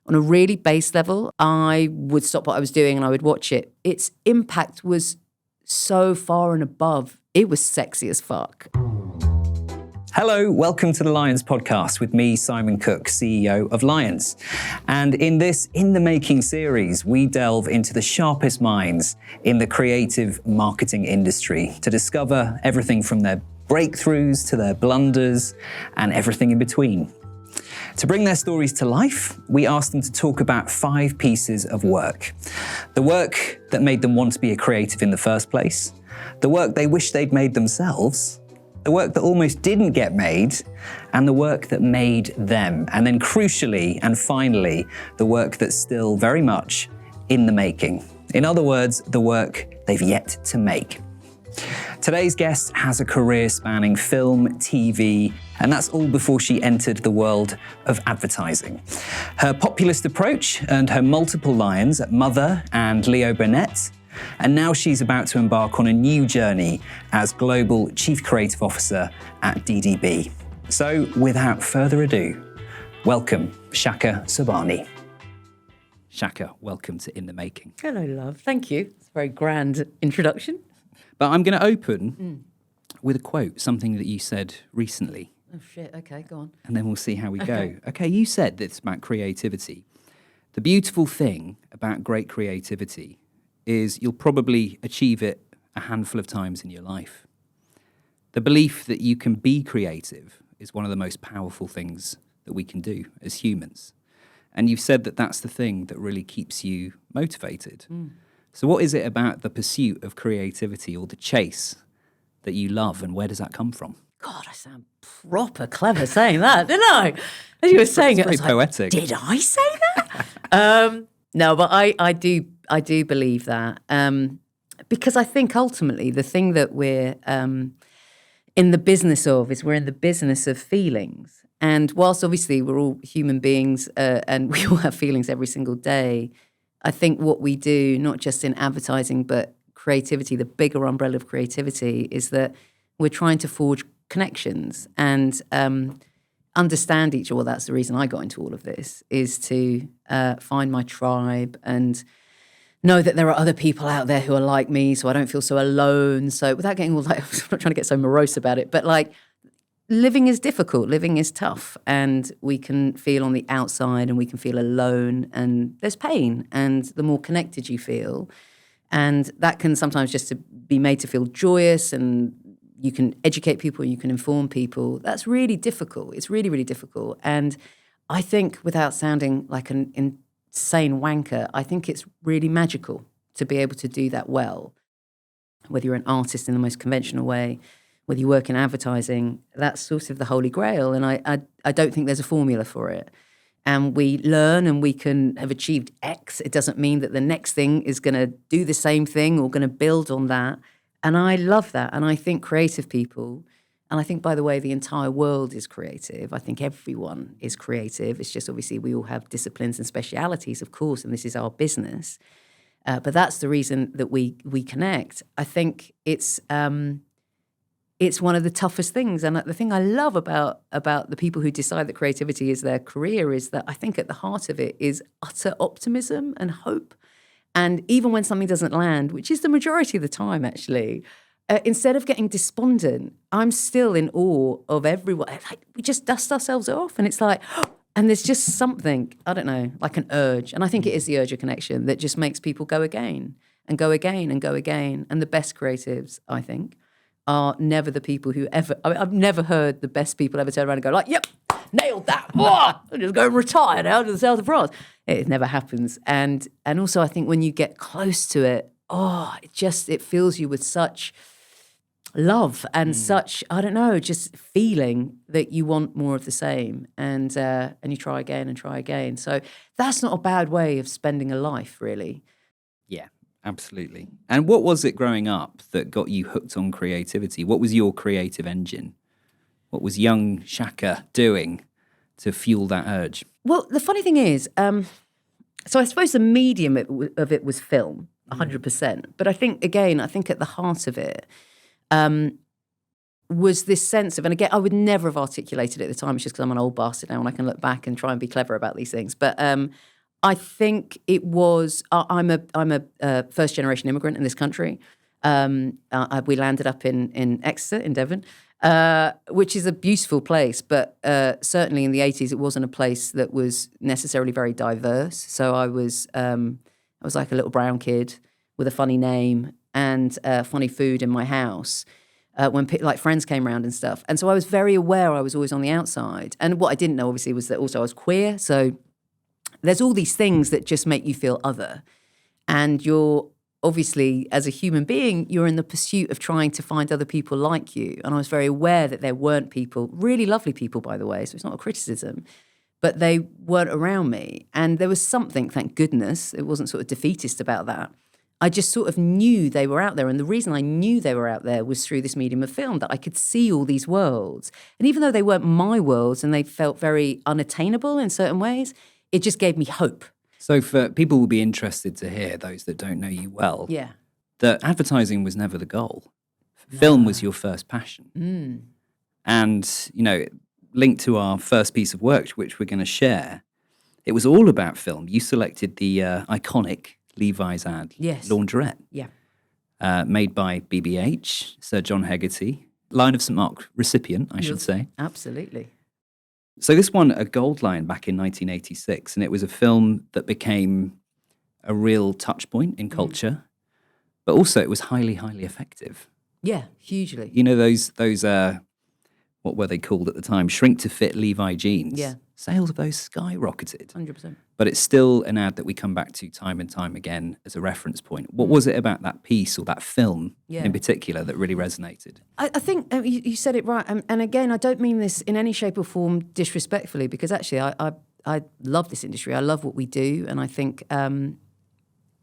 on a really base level, I would stop what I was doing and I would watch it. Its impact was so far and above. It was sexy as fuck. Hello, welcome to the Lions podcast with me, Simon Cook, CEO of Lions. And in this In the Making series, we delve into the sharpest minds in the creative marketing industry to discover everything from their breakthroughs to their blunders and everything in between. To bring their stories to life, we asked them to talk about 5 pieces of work. The work that made them want to be a creative in the first place, the work they wish they'd made themselves, the work that almost didn't get made, and the work that made them. And then crucially and finally, the work that's still very much in the making. In other words, the work they've yet to make. Today's guest has a career spanning film, TV, and that's all before she entered the world of advertising. Her populist approach earned her multiple Lions at Mother and Leo Burnett, and now she's about to embark on a new journey as Global Chief Creative Officer at DDB. So, without further ado, welcome Chaka Sobhani. Chaka, welcome to In the Making. Hello, love. Thank you. It's a very grand introduction. But I'm going to open with a quote, something that you said recently. Oh, shit. Okay, go on. And then we'll see how we go. Okay, you said this about creativity. The beautiful thing about great creativity is you'll probably achieve it a handful of times in your life. The belief that you can be creative is one of the most powerful things that we can do as humans. And you've said that that's the thing that really keeps you motivated. So what is it about the pursuit of creativity or the chase that you love, and where does that come from? God, I sound proper clever saying that, didn't I? As you were saying it's it, I was very poetic. Like, did I say that? No, but I do believe that. Because I think ultimately the thing that we're in the business of is we're in the business of feelings. And whilst obviously we're all human beings and we all have feelings every single day, I think what we do, not just in advertising, but creativity, the bigger umbrella of creativity, is that we're trying to forge connections and understand each other. Well, that's the reason I got into all of this, is to find my tribe and know that there are other people out there who are like me, so I don't feel so alone. So without getting all like, I'm not trying to get so morose about it, but like, living is difficult, living is tough, and we can feel on the outside and we can feel alone, and there's pain, and the more connected you feel, and that can sometimes just to be made to feel joyous, and you can educate people, you can inform people. That's really difficult. It's really, really difficult. And I think, without sounding like an insane wanker, I think it's really magical to be able to do that well. Whether you're an artist in the most conventional way, whether you work in advertising, that's sort of the Holy Grail. And I don't think there's a formula for it. And we learn and we can have achieved X. It doesn't mean that the next thing is going to do the same thing or going to build on that. And I love that. And I think creative people, and I think, by the way, the entire world is creative. I think everyone is creative. It's just obviously we all have disciplines and specialities, of course, and this is our business. But that's the reason that we connect. I think it's one of the toughest things. And the thing I love about the people who decide that creativity is their career is that I think at the heart of it is utter optimism and hope. And even when something doesn't land, which is the majority of the time, actually, instead of getting despondent, I'm still in awe of everyone. Like, we just dust ourselves off, and it's like, and there's just something, I don't know, like an urge. And I think it is the urge of connection that just makes people go again and go again and go again. And the best creatives, I think, are never the people who ever, I've never heard the best people ever turn around and go like, yep, nailed that. I'm just going to retire now to the south of France. It never happens. And also I think when you get close to it, it fills you with such love and such, I don't know, just feeling that you want more of the same, and you try again and try again. So that's not a bad way of spending a life, really. Yeah. Absolutely. And what was it growing up that got you hooked on creativity? What was your creative engine? What was young Chaka doing to fuel that urge? Well, the funny thing is, so I suppose the medium of it was film, 100%. But I think at the heart of it was this sense of, and again, I would never have articulated it at the time, it's just because I'm an old bastard now and I can look back and try and be clever about these things. But I think it was. I'm a first generation immigrant in this country. We landed up in Exeter in Devon, which is a beautiful place, but certainly in the 80s it wasn't a place that was necessarily very diverse. So I was like a little brown kid with a funny name and funny food in my house. When like friends came around and stuff, and so I was very aware I was always on the outside. And what I didn't know, obviously, was that also I was queer. So there's all these things that just make you feel other. And you're obviously, as a human being, you're in the pursuit of trying to find other people like you. And I was very aware that there weren't people, really lovely people, by the way, so it's not a criticism, but they weren't around me. And there was something, thank goodness, it wasn't sort of defeatist about that. I just sort of knew they were out there. And the reason I knew they were out there was through this medium of film, that I could see all these worlds. And even though they weren't my worlds and they felt very unattainable in certain ways, it just gave me hope. So for people will be interested to hear, those that don't know you well, Yeah. that advertising was never the goal. Film was your first passion. And, linked to our first piece of work, which we're going to share, it was all about film. You selected the iconic Levi's ad, Yes. Laundrette, made by BBH, Sir John Hegarty, Lion of St. Mark recipient, I should say. Absolutely. So this won a Gold Lion back in 1986, and it was a film that became a real touch point in culture, but also it was highly, highly effective. Yeah, hugely. You know, those what were they called at the time? Shrink to fit Levi jeans. Yeah. Sales of those skyrocketed. 100%. But it's still an ad that we come back to time and time again as a reference point. What was it about that piece or that film in particular that really resonated? I think you said it right. And again, I don't mean this in any shape or form disrespectfully, because actually I love this industry. I love what we do. And I think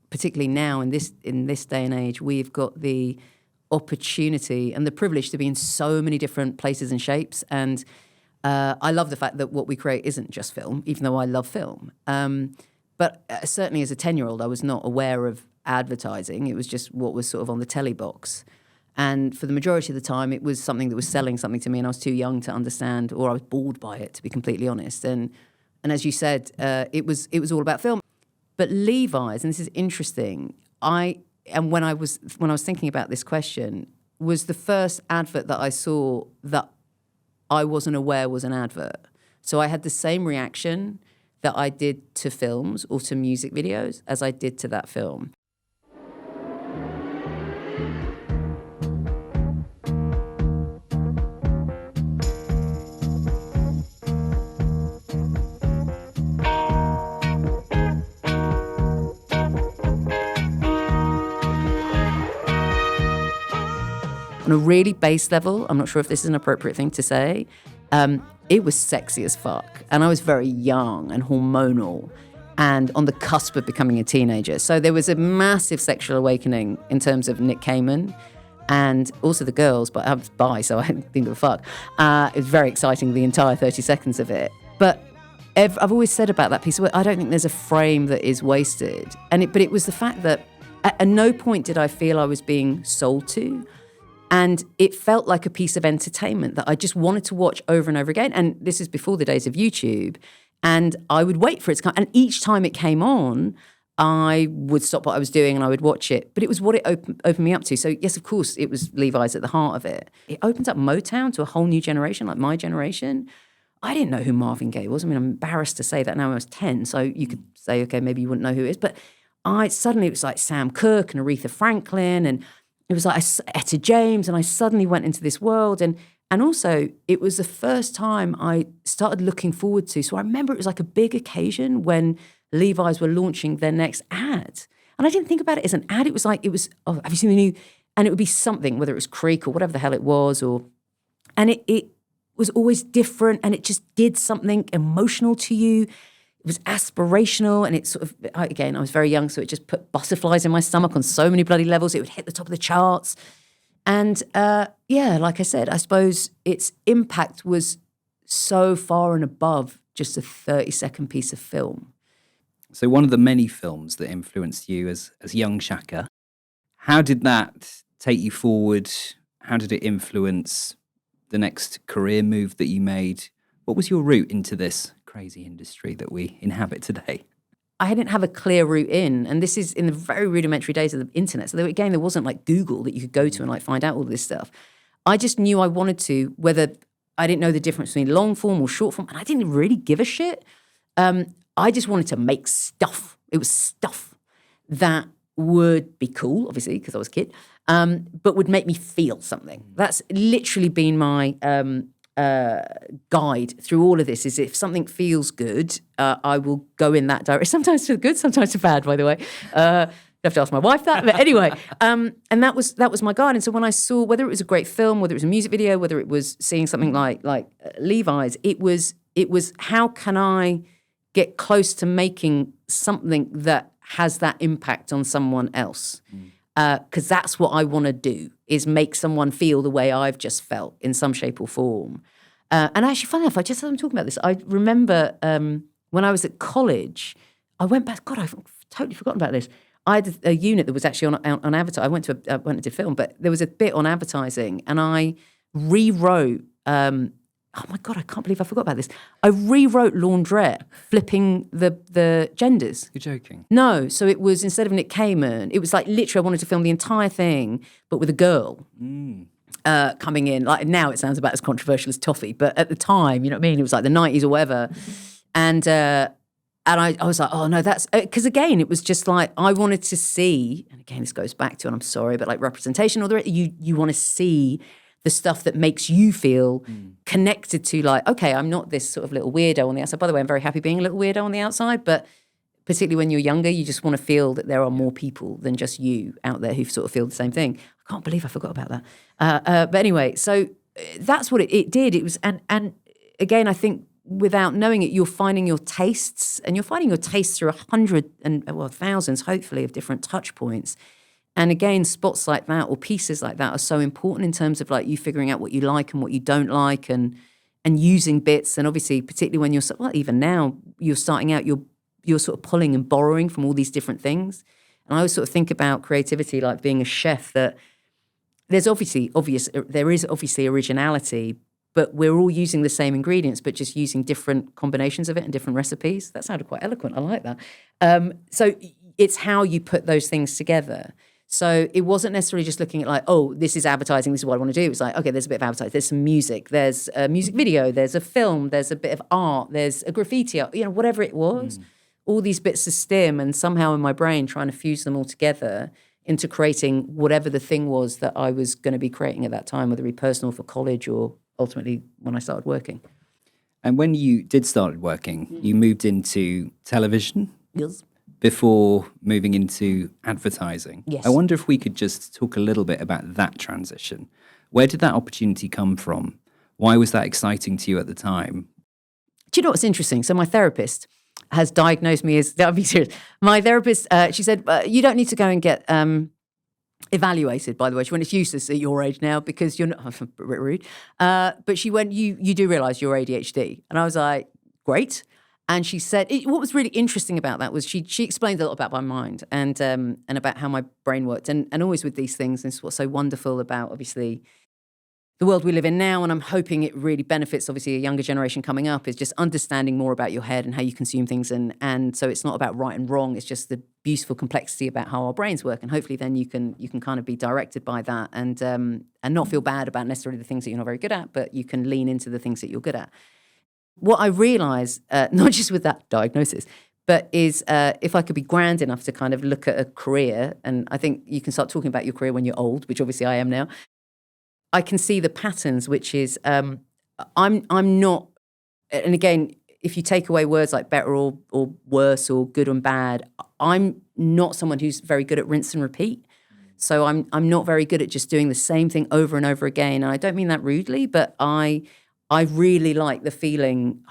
particularly now in this day and age, we've got the opportunity and the privilege to be in so many different places and shapes. And I love the fact that what we create isn't just film, even though I love film. But certainly as a 10-year-old, I was not aware of advertising. It was just what was sort of on the telly box. And for the majority of the time, it was something that was selling something to me, and I was too young to understand, or I was bored by it, to be completely honest. And as you said, it was all about film. But Levi's, and this is interesting, when I was thinking about this question, was the first advert that I saw that I wasn't aware was an advert. So I had the same reaction that I did to films or to music videos as I did to that film. On a really base level, I'm not sure if this is an appropriate thing to say, it was sexy as fuck. And I was very young and hormonal and on the cusp of becoming a teenager. So there was a massive sexual awakening in terms of Nick Cayman and also the girls, but I was bi, so I didn't give a fuck. It was very exciting, the entire 30 seconds of it. But I've always said about that piece of work, I don't think there's a frame that is wasted. But it was the fact that at no point did I feel I was being sold to. And it felt like a piece of entertainment that I just wanted to watch over and over again. And this is before the days of YouTube. And I would wait for it to come. And each time it came on, I would stop what I was doing and I would watch it. But it was what it opened me up to. So yes, of course, it was Levi's at the heart of it. It opens up Motown to a whole new generation, like my generation. I didn't know who Marvin Gaye was. I mean, I'm embarrassed to say that now I was 10. So you could say, okay, maybe you wouldn't know who it is. But it was like Sam Cooke and Aretha Franklin, and it was like Etta James, and I suddenly went into this world. And also, it was the first time I started looking forward to. So I remember it was like a big occasion when Levi's were launching their next ad. And I didn't think about it as an ad. It was like, have you seen the new? And it would be something, whether it was Creek or whatever the hell it was. And it was always different, and it just did something emotional to you. It was aspirational, and it sort of, again, I was very young, so it just put butterflies in my stomach on so many bloody levels. It would hit the top of the charts. And like I said, I suppose its impact was so far and above just a 30-second piece of film. So one of the many films that influenced you as young Chaka, how did that take you forward? How did it influence the next career move that you made? What was your route into this crazy industry that we inhabit today? I didn't have a clear route in. And this is in the very rudimentary days of the internet. So there wasn't like Google that you could go to and like find out all this stuff. I just knew I wanted to, whether I didn't know the difference between long form or short form, and I didn't really give a shit. I just wanted to make stuff. It was stuff that would be cool, obviously, because I was a kid, but would make me feel something. That's literally been my guide through all of this, is if something feels good, I will go in that direction. Sometimes for good, sometimes for bad, by the way. You have to ask my wife that. But anyway, and that was my guide. And so when I saw, whether it was a great film, whether it was a music video, whether it was seeing something like Levi's, it was how can I get close to making something that has that impact on someone else? Because that's what I want to do, is make someone feel the way I've just felt in some shape or form. And actually, funny enough, as I'm talking about this, I remember when I was at college, I went back, God, I've totally forgotten about this. I had a unit that was actually on advertising. I went and did film, but there was a bit on advertising, and I rewrote, oh my God, I can't believe I forgot about this. I rewrote Laundrette, flipping the genders. You're joking? No, so it was, instead of Nick Cayman, it was like literally I wanted to film the entire thing, but with a girl coming in. Like now it sounds about as controversial as Toffee, but at the time, you know what I mean? It was like the 90s or whatever. And I was like, oh no, that's, because again, it was just like, I wanted to see, and again, this goes back to, and I'm sorry, but like representation, or you want to see the stuff that makes you feel connected to, like, okay, I'm not this sort of little weirdo on the outside. By the way, I'm very happy being a little weirdo on the outside, but particularly when you're younger, you just want to feel that there are more people than just you out there who sort of feel the same thing. I can't believe I forgot about that. But anyway, so that's what it did. It was, and again, I think without knowing it, you're finding your tastes, and you're finding your tastes through 100 and thousands, hopefully, of different touch points. And again, spots like that or pieces like that are so important in terms of like you figuring out what you like and what you don't like, and using bits. And obviously, particularly when you're, even now, you're starting out, you're sort of pulling and borrowing from all these different things. And I always sort of think about creativity like being a chef, that there is obviously originality, but we're all using the same ingredients, but just using different combinations of it and different recipes. That sounded quite eloquent. I like that. So it's how you put those things together. So it wasn't necessarily just looking at like, oh, this is advertising, this is what I want to do. It was like, okay, there's a bit of advertising, there's some music, there's a music video, there's a film, there's a bit of art, there's a graffiti art, whatever it was. All these bits of STEM, and somehow in my brain trying to fuse them all together into creating whatever the thing was that I was going to be creating at that time, whether it be personal for college or ultimately when I started working. And when you did start working, you moved into television? Yes. Before moving into advertising. Yes. I wonder if we could just talk a little bit about that transition. Where did that opportunity come from? Why was that exciting to you at the time? Do you know what's interesting? So my therapist has diagnosed me as, I'll be serious. My therapist, she said, you don't need to go and get evaluated, by the way. She went, it's useless at your age now because you're not, a bit rude. But she went, you do realise you're ADHD. And I was like, great. And she said, what was really interesting about that was she explained a lot about my mind and about how my brain worked. And always with these things, and it's what's so wonderful about, obviously, the world we live in now, and I'm hoping it really benefits, obviously, a younger generation coming up, is just understanding more about your head and how you consume things. And so it's not about right and wrong. It's just the beautiful complexity about how our brains work. And hopefully then you can kind of be directed by that and not feel bad about necessarily the things that you're not very good at, but you can lean into the things that you're good at. What I realised, not just with that diagnosis, but is if I could be grand enough to kind of look at a career, and I think you can start talking about your career when you're old, which obviously I am now, I can see the patterns, which is I'm not, and again, if you take away words like better or worse or good and bad, I'm not someone who's very good at rinse and repeat. So I'm not very good at just doing the same thing over and over again. And I don't mean that rudely, but I really like the feeling.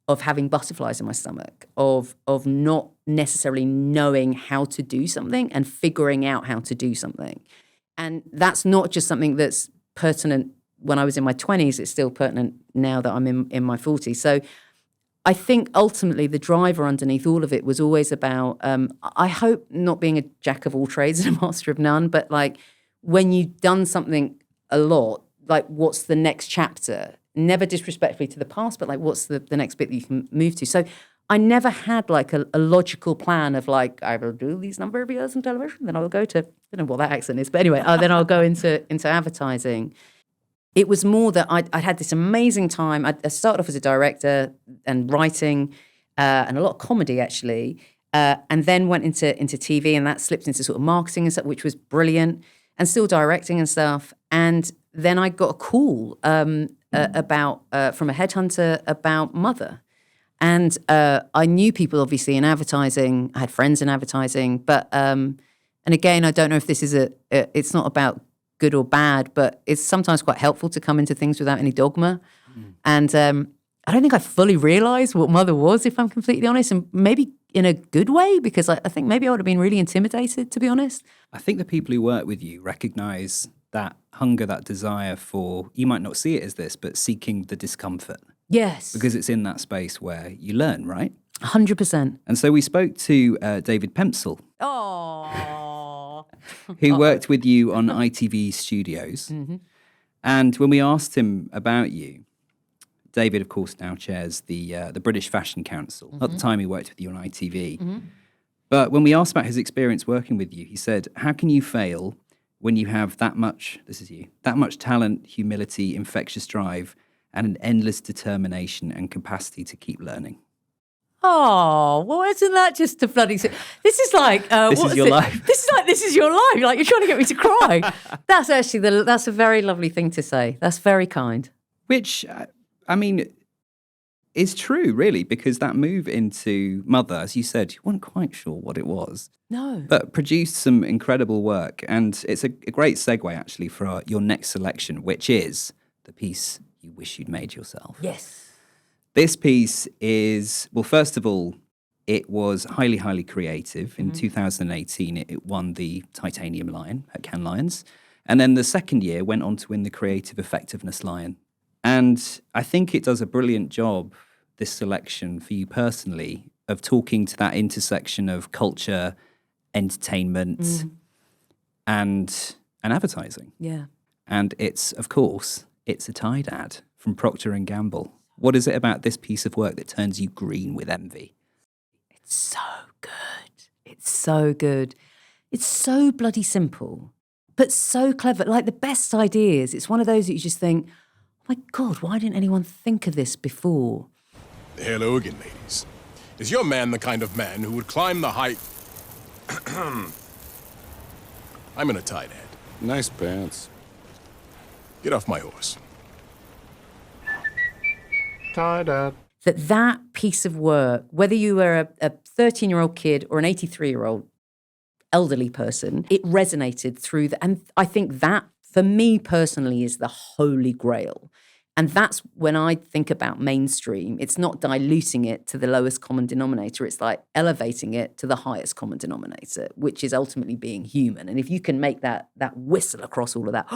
Of having butterflies in my stomach, of not necessarily knowing how to do something and figuring out how to do something. And that's not just something that's pertinent when I was in my 20s. It's still pertinent now that I'm in my 40s. So I think ultimately the driver underneath all of it was always about, I hope not being a jack of all trades and a master of none, but like when you've done something a lot, like what's the next chapter? Never disrespectfully to the past, but like what's the next bit that you can move to? So I never had like a logical plan of like, I will do these number of years in television, then I will go to, I don't know what that accent is, but anyway, then I'll go into advertising. It was more that I'd had this amazing time. I started off as a director and writing and a lot of comedy actually, and then went into TV, and that slipped into sort of marketing and stuff, which was brilliant, and still directing and stuff. And then I got a call about from a headhunter about Mother. And I knew people obviously in advertising. I had friends in advertising, but and again, I don't know if this is it's not about good or bad, but it's sometimes quite helpful to come into things without any dogma. And I don't think I fully realized what Mother was, if I'm completely honest, and maybe in a good way, because I think maybe I would have been really intimidated, to be honest. I think the people who work with you recognize that hunger, that desire for, you might not see it as this, but seeking the discomfort. Yes. Because it's in that space where you learn, right? 100%. And so we spoke to David Pemsel, Oh. who worked with you on ITV Studios. Mm-hmm. And when we asked him about you, David, of course, now chairs the British Fashion Council. Mm-hmm. At the time, he worked with you on ITV. Mm-hmm. But when we asked about his experience working with you, he said, how can you fail when you have that much, this is you, that much talent, humility, infectious drive, and an endless determination and capacity to keep learning? Oh, well, isn't that just a bloody... This is like... This is your life. This is your life. Like, you're trying to get me to cry. That's actually... That's a very lovely thing to say. That's very kind. Which, I mean, is true, really, because that move into Mother, as you said, you weren't quite sure what it was. No. But produced some incredible work. And it's a great segue, actually, for your next selection, which is the piece you wish you'd made yourself. Yes. This piece is, well, first of all, it was highly, highly creative. In 2018, it won the Titanium Lion at Cannes Lions. And then the second year went on to win the Creative Effectiveness Lion. And I think it does a brilliant job, this selection for you personally, of talking to that intersection of culture, entertainment, and advertising. Yeah. And it's, of course, it's a Tide ad from Procter & Gamble. What is it about this piece of work that turns you green with envy? It's so good. It's so good. It's so bloody simple, but so clever. Like the best ideas. It's one of those that you just think, oh my God, why didn't anyone think of this before? Hello again, ladies. Is your man the kind of man who would climb the height... I'm in a Tide ad. Nice pants. Get off my horse. Tide ad. That piece of work, whether you were a 13-year-old kid or an 83-year-old elderly person, it resonated through and I think that, for me personally, is the Holy Grail. And that's when I think about mainstream, it's not diluting it to the lowest common denominator. It's like elevating it to the highest common denominator, which is ultimately being human. And if you can make that whistle across all of that,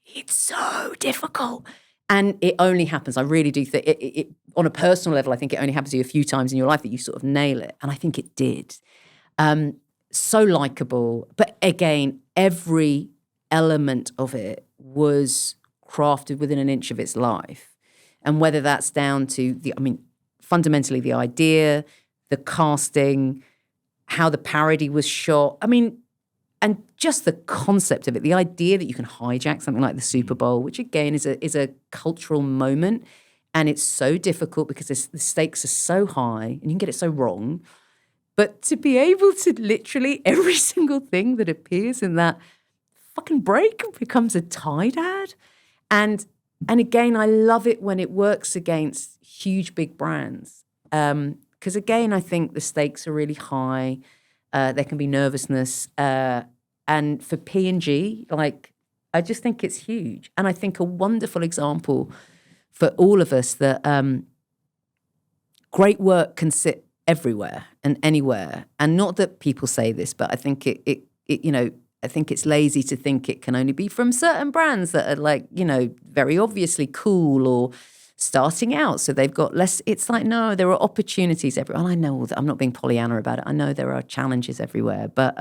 it's so difficult. And it only happens, I really do think, it on a personal level, I think it only happens to you a few times in your life that you sort of nail it. And I think it did. So likable. But again, every element of it was crafted within an inch of its life. And whether that's down to fundamentally the idea, the casting, how the parody was shot. And just the concept of it, the idea that you can hijack something like the Super Bowl, which again is a cultural moment, and it's so difficult because the stakes are so high and you can get it so wrong. But to be able to literally every single thing that appears in that fucking break becomes a Tide ad. And again, I love it when it works against huge, big brands. Because again, I think the stakes are really high. There can be nervousness. And for P&G, I just think it's huge. And I think a wonderful example for all of us that great work can sit everywhere and anywhere. And not that people say this, but I think I think it's lazy to think it can only be from certain brands that are very obviously cool or starting out. So they've got less, it's like, no, there are opportunities everywhere. And I know all that, I'm not being Pollyanna about it. I know there are challenges everywhere, but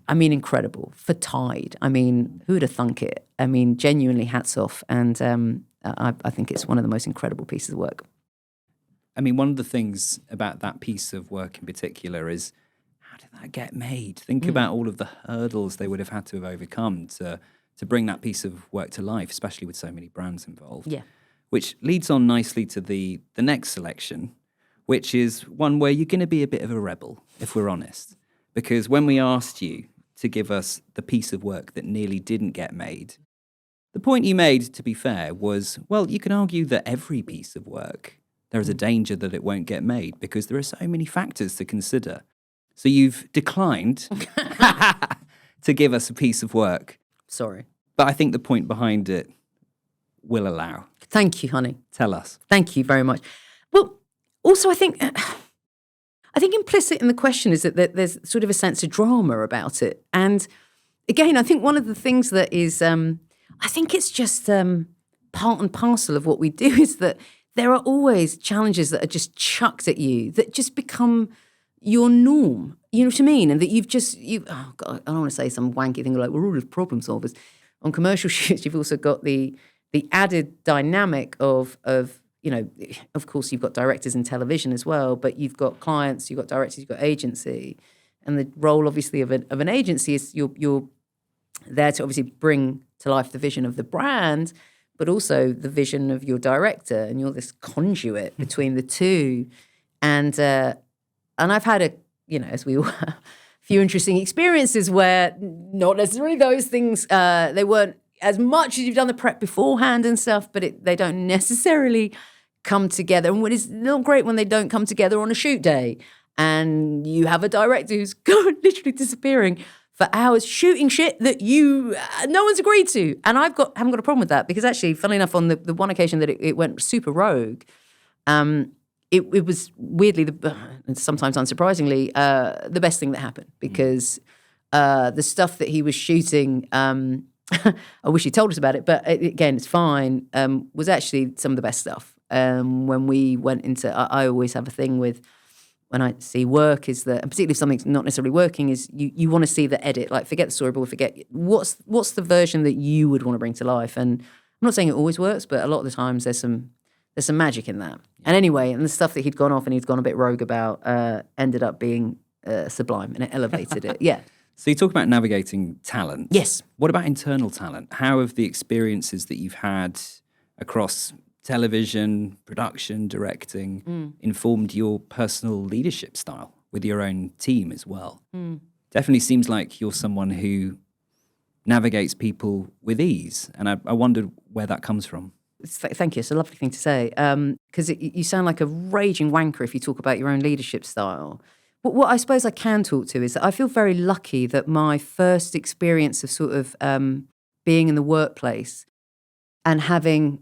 incredible for Tide. Who would have thunk it? Genuinely hats off. And I think it's one of the most incredible pieces of work. I mean, one of the things about that piece of work in particular is, how did that get made? Think about all of the hurdles they would have had to have overcome to bring that piece of work to life, especially with so many brands involved. Yeah. Which leads on nicely to the next selection, which is one where you're going to be a bit of a rebel, if we're honest. Because when we asked you to give us the piece of work that nearly didn't get made, the point you made, to be fair, was, well, you can argue that every piece of work, there is a danger that it won't get made because there are so many factors to consider. So you've declined to give us a piece of work. Sorry. But I think the point behind it will allow. Thank you, honey. Tell us. Thank you very much. Well, also, I think implicit in the question is that there's sort of a sense of drama about it. And again, I think one of the things that is, I think it's just part and parcel of what we do is that there are always challenges that are just chucked at you that just become your norm. You know what I mean? And that oh God, I don't want to say some wanky thing like, we're all just problem solvers. On commercial shoots, you've also got the added dynamic of of course, you've got directors in television as well, but you've got clients, you've got directors, you've got agency. And the role, obviously, of an agency is you're there to obviously bring to life the vision of the brand, but also the vision of your director. And you're this conduit between the two. And I've had as we all have, a few interesting experiences where not necessarily those things, they weren't as much as you've done the prep beforehand and stuff, but they don't necessarily come together. And it's not great when they don't come together on a shoot day and you have a director who's literally disappearing for hours shooting shit that no one's agreed to. And haven't got a problem with that because actually, funnily enough, on the one occasion that it went super rogue, it was weirdly, and sometimes unsurprisingly, the best thing that happened because the stuff that he was shooting, I wish he told us about it, but again, it's fine, was actually some of the best stuff. When we went into, I always have a thing with, when I see work is that, and particularly if something's not necessarily working, is you want to see the edit, like forget the storyboard, forget, what's the version that you would want to bring to life? And I'm not saying it always works, but a lot of the times there's some magic in that. And anyway, and the stuff that he'd gone off and he'd gone a bit rogue about ended up being sublime and it elevated it. Yeah. So you talk about navigating talent. Yes. What about internal talent? How have the experiences that you've had across television, production, directing, informed your personal leadership style with your own team as well? Definitely seems like you're someone who navigates people with ease. And I wondered where that comes from. Thank you. It's a lovely thing to say because you sound like a raging wanker if you talk about your own leadership style. But what I suppose I can talk to is that I feel very lucky that my first experience of sort of being in the workplace and having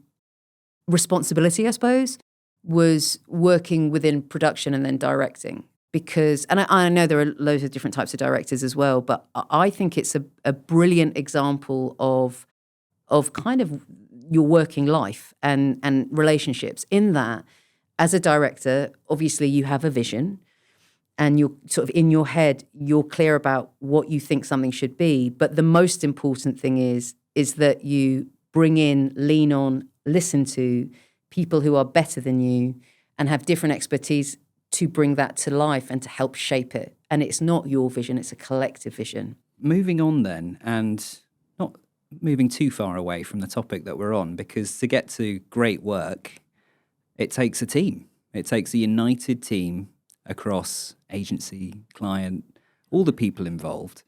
responsibility, I suppose, was working within production and then directing. Because, and I know there are loads of different types of directors as well, but I think it's a brilliant example of kind of your working life and relationships in that, as a director, obviously you have a vision and you're sort of in your head, you're clear about what you think something should be. But the most important thing is that you bring in, lean on, listen to people who are better than you and have different expertise to bring that to life and to help shape it. And it's not your vision, it's a collective vision. Moving on then, and not moving too far away from the topic that we're on, because to get to great work, it takes a team. It takes a united team across agency, client, all the people involved.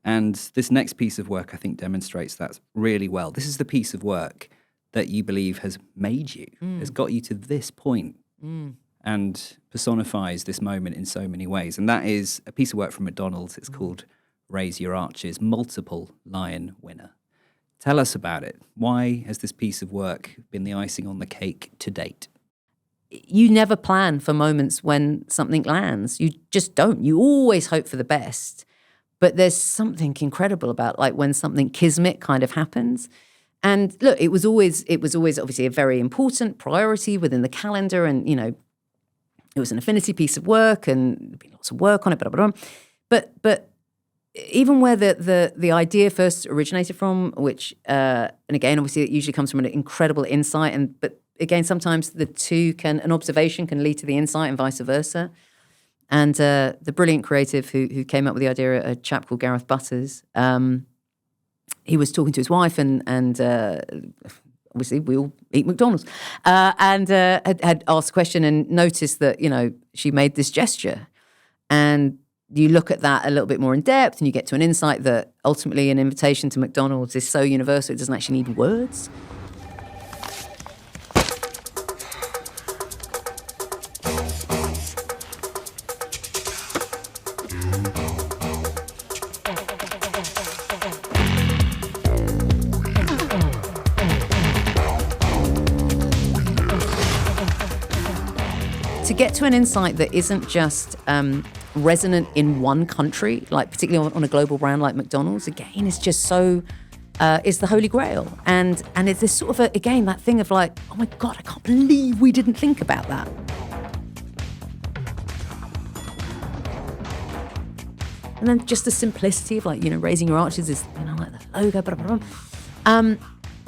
And this next piece of work, I think, demonstrates that really well. This is the piece of work that you believe has made you, has got you to this point, and personifies this moment in so many ways. And that is a piece of work from McDonald's. It's called Raise Your Arches, multiple Lion winner. Tell us about it. Why has this piece of work been the icing on the cake to date? You never plan for moments when something lands. You just don't. You always hope for the best. But there's something incredible about like when something kismet kind of happens. And look, it was always obviously a very important priority within the calendar. And, you know, it was an affinity piece of work and there'd been lots of work on it, blah, blah, blah. But even where the idea first originated from, which, and again, obviously it usually comes from an incredible insight, but again, sometimes an observation can lead to the insight and vice versa. And the brilliant creative who came up with the idea, a chap called Gareth Butters, he was talking to his wife and obviously we all eat McDonald's, and had asked a question and noticed that, she made this gesture. And you look at that a little bit more in depth and you get to an insight that ultimately an invitation to McDonald's is so universal it doesn't actually need words. To get to an insight that isn't just resonant in one country, like particularly on a global brand like McDonald's, again, is just so, is the Holy Grail. And it's this sort of, again, that thing of like, oh my God, I can't believe we didn't think about that. And then just the simplicity of like, raising your arches is, like the logo, blah, blah, blah.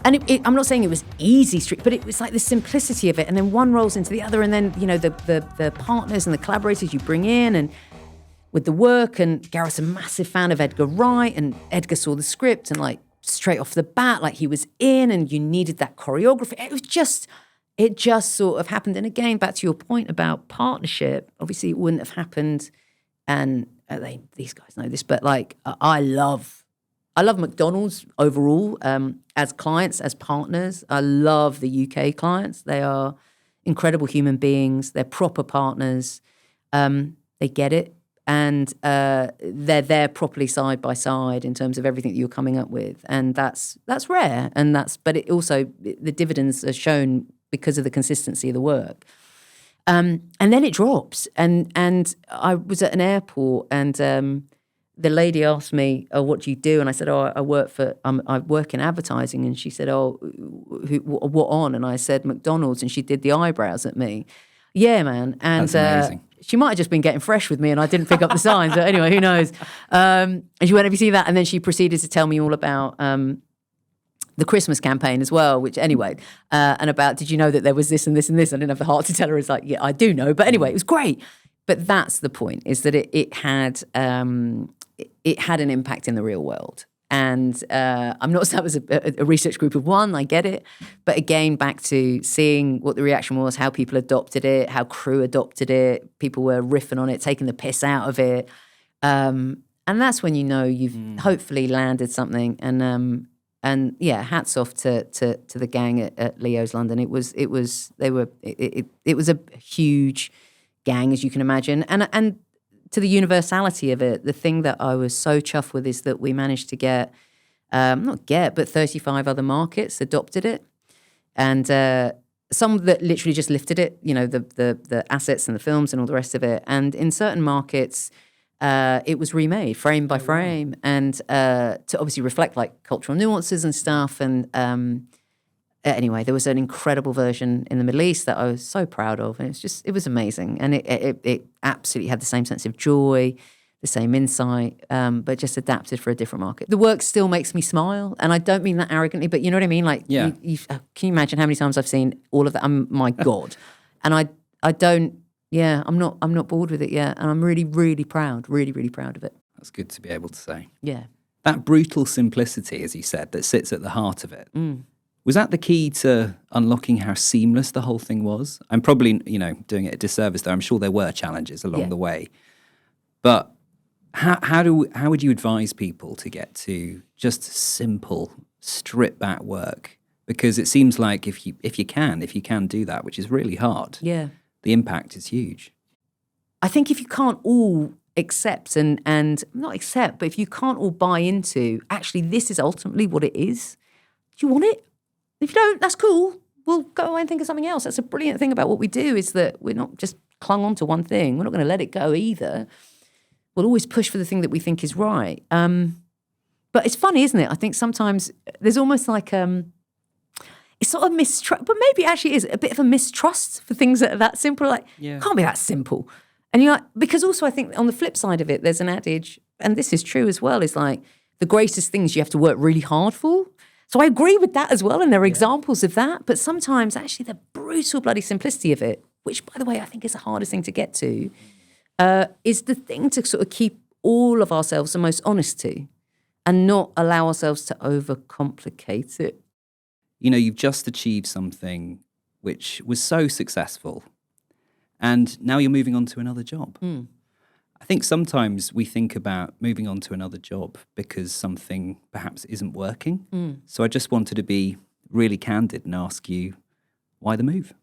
And I'm not saying it was easy, but it was like the simplicity of it. And then one rolls into the other. And then, the partners and the collaborators you bring in and with the work. And Gareth's a massive fan of Edgar Wright. And Edgar saw the script and like straight off the bat, like he was in and you needed that choreography. It just sort of happened. And again, back to your point about partnership, obviously it wouldn't have happened. And these guys know this, but like I love McDonald's overall, as clients, as partners. I love the UK clients. They are incredible human beings. They're proper partners. They get it. And they're there properly side by side in terms of everything that you're coming up with. And that's rare. But it also, the dividends are shown because of the consistency of the work. And then it drops. And I was at an airport and the lady asked me, "Oh, what do you do?" And I said, "Oh, I work in advertising." And she said, "Oh, what on?" And I said, "McDonald's." And she did the eyebrows at me. Yeah, man. And that's amazing. She might have just been getting fresh with me, and I didn't pick up the signs. But anyway, who knows? And she went, "Have you seen that?" And then she proceeded to tell me all about the Christmas campaign as well. Which anyway, and about, did you know that there was this and this and this? I didn't have the heart to tell her. It's like, yeah, I do know. But anyway, it was great. But that's the point: is that it had an impact in the real world. And I'm not saying that was a research group of one, I get it. But again, back to seeing what the reaction was, how people adopted it, how crew adopted it, people were riffing on it, taking the piss out of it. And that's when you've hopefully landed something. And yeah, hats off to the gang at Leo's London. It was a huge gang, as you can imagine. And to the universality of it, the thing that I was so chuffed with is that we managed to get, but 35 other markets adopted it. And some that literally just lifted it, the assets and the films and all the rest of it. And in certain markets, it was remade frame by frame and to obviously reflect like cultural nuances and stuff. And anyway, there was an incredible version in the Middle East that I was so proud of. And it was amazing. And it absolutely had the same sense of joy, the same insight, but just adapted for a different market. The work still makes me smile. And I don't mean that arrogantly, but you know what I mean? Like, yeah. Can you imagine how many times I've seen all of that? My God. And I don't, I'm not bored with it yet. And I'm really, really proud of it. That's good to be able to say. Yeah. That brutal simplicity, as you said, that sits at the heart of it. Was that the key to unlocking how seamless the whole thing was? I'm probably, doing it a disservice there. I'm sure there were challenges along the way. But how would you advise people to get to just simple, stripped back work? Because it seems like if you can do that, which is really hard, the impact is huge. I think if you can't all accept and not accept, but if you can't all buy into, actually, this is ultimately what it is, do you want it? If you don't, that's cool. We'll go away and think of something else. That's a brilliant thing about what we do is that we're not just clung on to one thing. We're not going to let it go either. We'll always push for the thing that we think is right. But it's funny, isn't it? I think sometimes there's almost like it's sort of mistrust, but maybe it actually is a bit of a mistrust for things that are that simple. Like, can't be that simple. And you're like, because also I think on the flip side of it, there's an adage, and this is true as well, is like the greatest things you have to work really hard for. So I agree with that as well, and there are examples of that. But sometimes, actually, the brutal bloody simplicity of it, which, by the way, I think is the hardest thing to get to, is the thing to sort of keep all of ourselves the most honest to, and not allow ourselves to overcomplicate it. You know, you've just achieved something which was so successful, and now you're moving on to another job. I think sometimes we think about moving on to another job because something perhaps isn't working. So I just wanted to be really candid and ask you, why the move?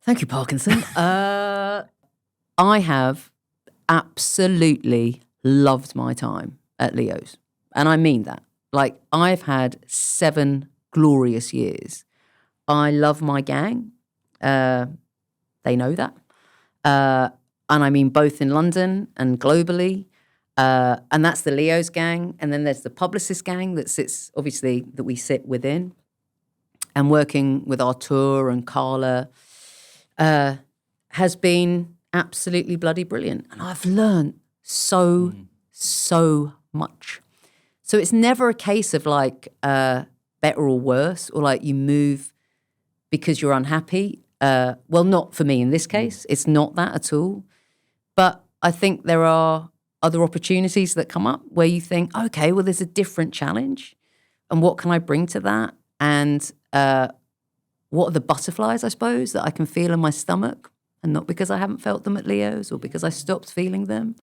Thank you, Parkinson. I have absolutely loved my time at Leo's. And I mean that. Like, I've had 7 glorious years. I love my gang. They know that. And I mean both in London and globally. And that's the Leo's gang. And then there's the Publicist gang that sits, obviously, that we sit within. And working with Artur and Carla has been absolutely bloody brilliant. And I've learned so much. So it's never a case of like better or worse, or like you move because you're unhappy. Well, not for me in this case. It's not that at all. But I think there are other opportunities that come up where you think, okay, well, there's a different challenge. And what can I bring to that? And what are the butterflies, I suppose, that I can feel in my stomach? And not because I haven't felt them at Leo's or because I stopped feeling them.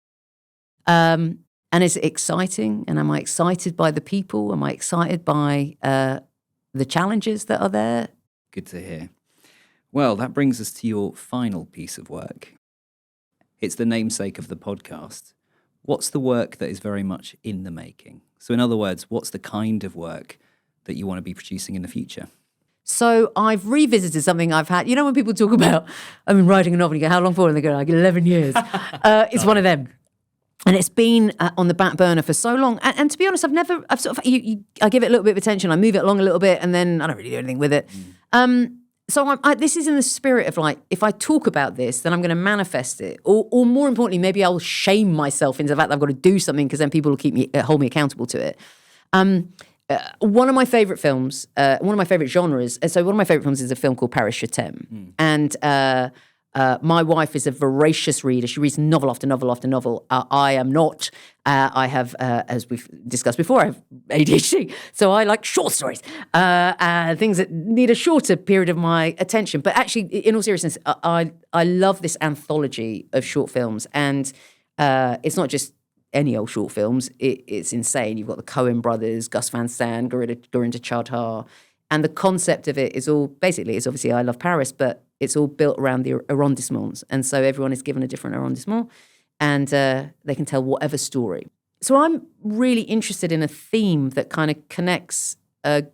And is it exciting? And am I excited by the people? Am I excited by the challenges that are there? Good to hear. Well, that brings us to your final piece of work. It's the namesake of the podcast. What's the work that is very much in the making? So in other words, what's the kind of work that you want to be producing in the future? So I've revisited something I've had. You know when people talk about, I've been writing a novel, you go, how long for? And they go, like 11 years. It's one of them. And it's been on the back burner for so long. And to be honest, I've sort of, I give it a little bit of attention. I move it along a little bit and then I don't really do anything with it. So this is in the spirit of like, if I talk about this, then I'm going to manifest it. Or more importantly, maybe I'll shame myself into the fact that I've got to do something because then people will hold me accountable to it. One of my favorite films, one of my favorite genres. So one of my favorite films is a film called Paris Je t'aime. And my wife is a voracious reader. She reads novel after novel after novel. I am not. I have, as we've discussed before, I have ADHD. So I like short stories, things that need a shorter period of my attention. But actually, in all seriousness, I love this anthology of short films. And it's not just any old short films. It's insane. You've got the Coen brothers, Gus Van Sant, Gurinder Chadha. And the concept of it is all, basically, it's obviously I Love Paris, but it's all built around the arrondissements. And so everyone is given a different arrondissement and they can tell whatever story. So I'm really interested in a theme that kind of connects a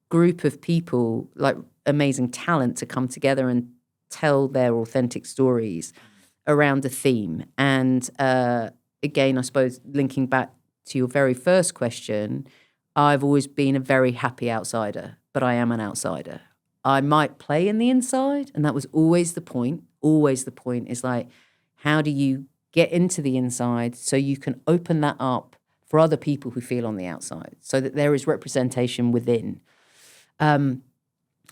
group of people, like amazing talent, to come together and tell their authentic stories around a theme. And again, I suppose, linking back to your very first question, I've always been a very happy outsider, but I am an outsider. I might play in the inside, and that was always the point. Always the point is like, how do you get into the inside so you can open that up for other people who feel on the outside, so that there is representation within. And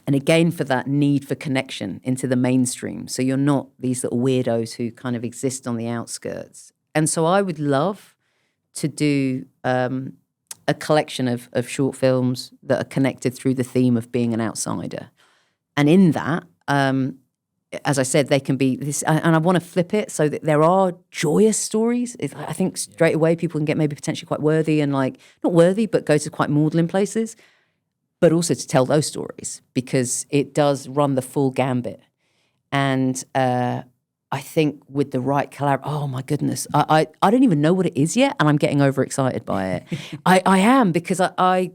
again, for that need for connection into the mainstream, so you're not these little weirdos who kind of exist on the outskirts. And so I would love to do a collection of short films that are connected through the theme of being an outsider. And in that, as I said, they can be this, and I want to flip it so that there are joyous stories. I think straight away people can get maybe potentially quite worthy and like, not worthy, but go to quite maudlin places, but also to tell those stories because it does run the full gambit. And I think with the right oh my goodness, I don't even know what it is yet, and I'm getting overexcited by it. I am, because I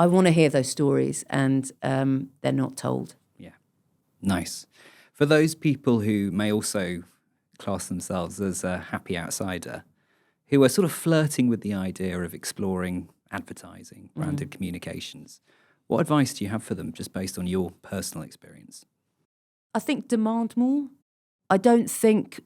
want to hear those stories, and they're not told. Yeah, nice. For those people who may also class themselves as a happy outsider, who are sort of flirting with the idea of exploring advertising, branded communications, what advice do you have for them, just based on your personal experience? I think demand more. I don't think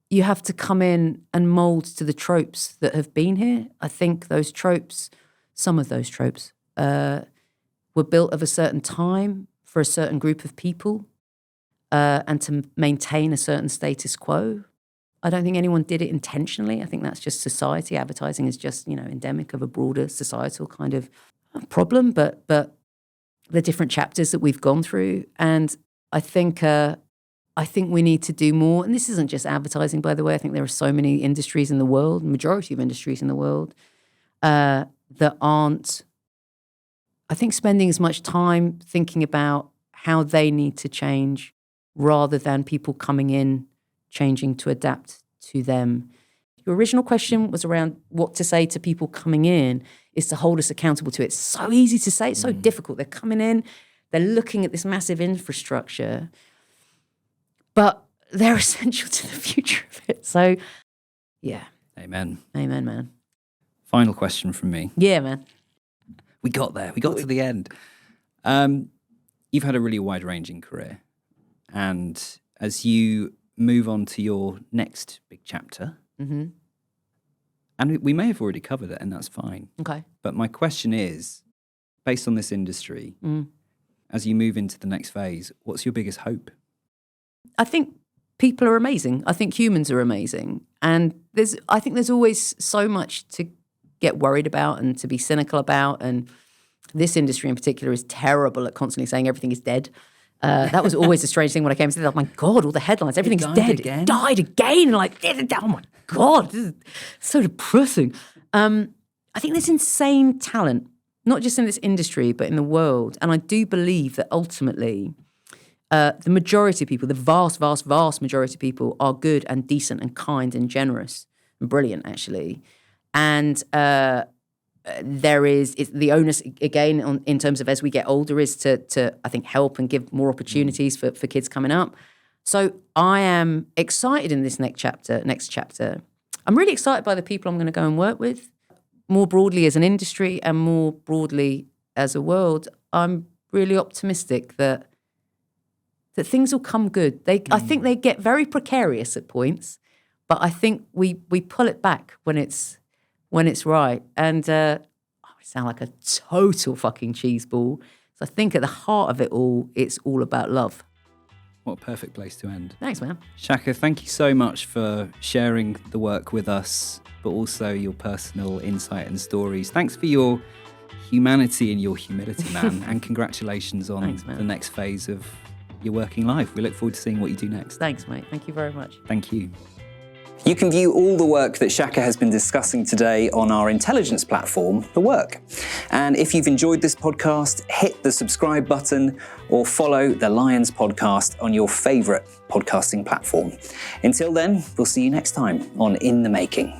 you have to come in and mould to the tropes that have been here. I think those tropes, some of those tropes, were built of a certain time for a certain group of people and to maintain a certain status quo. I don't think anyone did it intentionally. I think that's just society. Advertising is just, endemic of a broader societal kind of problem, but the different chapters that we've gone through. And I think we need to do more. And this isn't just advertising, by the way. I think there are so many industries in the world, majority of industries in the world, that aren't, I think, spending as much time thinking about how they need to change rather than people coming in, changing to adapt to them. Your original question was around what to say to people coming in is to hold us accountable to it. It's so easy to say, it's so difficult. They're coming in, they're looking at this massive infrastructure, but they're essential to the future of it. So, yeah. Amen. Amen, man. Final question from me. Yeah, man. We got there. We got to the end. You've had a really wide-ranging career. And as you move on to your next big chapter, and we may have already covered it, and that's fine. Okay. But my question is, based on this industry, as you move into the next phase, what's your biggest hope? I think people are amazing. I think humans are amazing. And I think there's always so much to get worried about and to be cynical about. And this industry in particular is terrible at constantly saying everything is dead. That was always a strange thing when I came to this. Oh my God, all the headlines, everything's dead. Again. It died again. And like, oh my God, this is so depressing. I think there's insane talent, not just in this industry, but in the world. And I do believe that ultimately, the majority of people, the vast, vast, vast majority of people are good and decent and kind and generous and brilliant, actually. And it's the onus, again, in terms of as we get older, is to I think, help and give more opportunities for kids coming up. So I am excited in this next chapter. I'm really excited by the people I'm going to go and work with, more broadly as an industry and more broadly as a world. I'm really optimistic that things will come good. I think they get very precarious at points, but I think we pull it back when it's right. And I sound like a total fucking cheeseball. So I think at the heart of it all, it's all about love. What a perfect place to end. Thanks, man. Chaka, thank you so much for sharing the work with us, but also your personal insight and stories. Thanks for your humanity and your humility, man. And congratulations on the next phase of your working life. We look forward to seeing what you do next. Thanks, mate. Thank you very much. Thank you. You can view all the work that Chaka has been discussing today on our intelligence platform, The Work. And if you've enjoyed this podcast, hit the subscribe button or follow the Lions podcast on your favourite podcasting platform. Until then, we'll see you next time on In the Making.